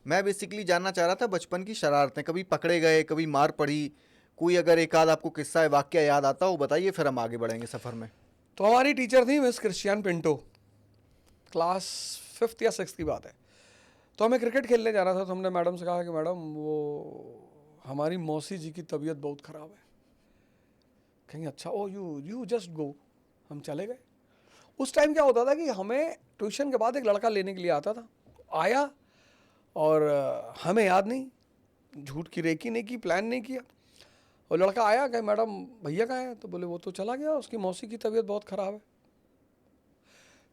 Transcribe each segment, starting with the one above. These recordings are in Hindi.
मैं बेसिकली जानना चाह रहा था बचपन की शरारतें, कभी पकड़े गए, कभी मार पड़ी, कोई अगर एक आध आपको किस्सा है, वाक्य याद आता हो बताइए, फिर हम आगे बढ़ेंगे सफ़र में। तो हमारी टीचर थी miss Christian Pinto, class 5th या 6th की बात है। तो हमें क्रिकेट खेलने जाना था, तो हमने मैडम से कहा कि मैडम वो हमारी मौसी जी की तबीयत बहुत ख़राब है। कहेंगे अच्छा, ओ यू जस्ट गो। हम चले गए। उस टाइम क्या होता था कि हमें ट्यूशन के बाद एक लड़का लेने के लिए आता था, आया और हमें याद नहीं, झूठ की रेकी नहीं की, प्लान नहीं किया। और लड़का आया, कहे मैडम भैया कहाँ है? तो बोले वो तो चला गया, उसकी मौसी की तबीयत बहुत ख़राब है।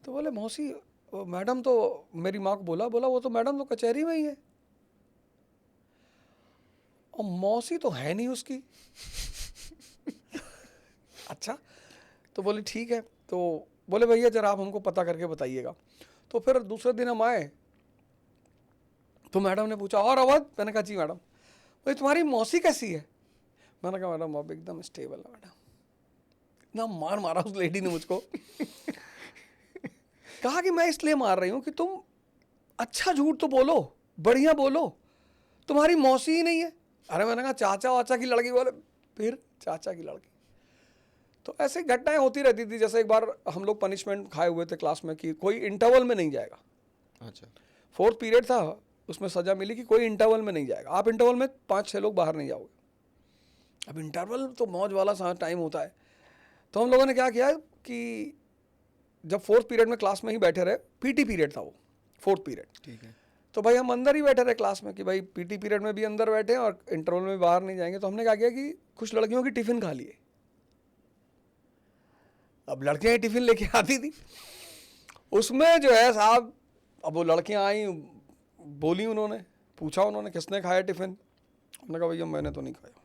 तो बोले मौसी, मैडम तो मेरी माँ को बोला वो तो मैडम तो कचहरी में ही है, और मौसी तो है नहीं उसकी। अच्छा, तो बोले ठीक है। तो बोले भैया जरा आप हमको पता करके बताइएगा। तो फिर दूसरे दिन हम आए, तो मैडम ने पूछा और अवध? मैंने कहा जी मैडम। बोले तुम्हारी मौसी कैसी है? मैंने कहा मैडम अब एकदम स्टेबल है मैडम। इतना मार मारा उस लेडी ने मुझको। कहा कि मैं इसलिए मार रही हूं कि तुम अच्छा झूठ तो बोलो, बढ़िया बोलो, तुम्हारी मौसी ही नहीं है। अरे मैंने कहा चाचा वाचा की लड़की। बोले फिर चाचा की लड़की। तो ऐसे घटनाएं होती रहती थी। जैसे एक बार हम लोग पनिशमेंट खाए हुए थे क्लास में कि कोई इंटरवल में नहीं जाएगा। अच्छा। 4th पीरियड था, उसमें सजा मिली कि कोई इंटरवल में नहीं जाएगा। आप इंटरवल में 5-6 लोग बाहर नहीं जाओगे। अब इंटरवल तो मौज वाला टाइम होता है। तो हम लोगों ने क्या किया कि जब 4th पीरियड में क्लास में ही बैठे रहे, पीटी पीरियड था वो, 4th पीरियड, ठीक है। तो भाई हम अंदर ही बैठे रहे क्लास में कि भाई पीटी पीरियड में भी अंदर बैठे हैं और इंटरवल में भी बाहर नहीं जाएंगे। तो हमने क्या किया कि कुछ लड़कियों की टिफिन खा लिए। अब लड़कियां टिफिन लेके आती थी, उसमें जो है साहब, अब वो लड़कियां आई, बोली, उन्होंने पूछा उन्होंने किसने खाया टिफिन? हमने कहा भैया मैंने तो नहीं खाया।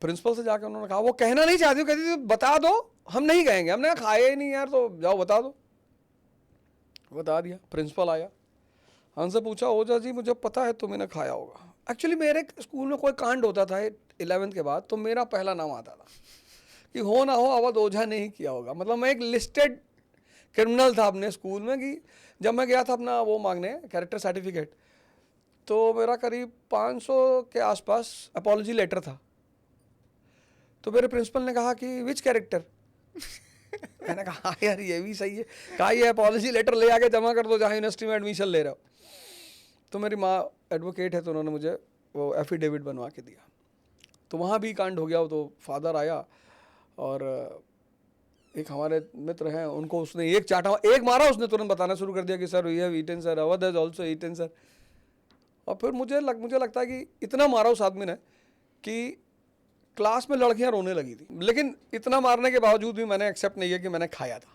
प्रिंसिपल से जाकर उन्होंने कहा, वो कहना नहीं चाहती, कहती थी बता दो हम नहीं कहेंगे। हमने कहा खाया ही नहीं यार, तो जाओ बता दो। बता दिया। प्रिंसिपल आया, हमसे पूछा ओझा जी मुझे पता है तुमने खाया होगा। एक्चुअली मेरे स्कूल में कोई कांड होता था 11th के बाद, तो मेरा पहला नाम आता था कि हो ना हो अवध ओझा ने ही किया होगा। मतलब मैं एक लिस्टेड क्रिमिनल था अपने स्कूल में। कि जब मैं गया था अपना वो मांगने कैरेक्टर सर्टिफिकेट, तो मेरा करीब 500 के आसपास अपॉलॉजी लेटर था। तो मेरे प्रिंसिपल ने कहा कि विच कैरेक्टर? मैंने कहा हाँ यार ये भी सही है। कहा ये अपॉलॉजी लेटर ले आके जमा कर दो जहाँ यूनिवर्सिटी में एडमिशन ले रहे हो। तो मेरी माँ एडवोकेट है, तो उन्होंने मुझे वो एफिडेविट बनवा के दिया। तो वहाँ भी कांड हो गया। तो फादर आया और एक हमारे मित्र हैं, उनको उसने एक चाटा, एक मारा, उसने तुरंत बताना शुरू कर दिया कि sir we have eaten sir, Awadh has also eaten sir. और फिर मुझे लगता है कि इतना मारा उस आदमी ने कि क्लास में लड़कियां रोने लगी थी। लेकिन इतना मारने के बावजूद भी मैंने एक्सेप्ट नहीं किया कि मैंने खाया था।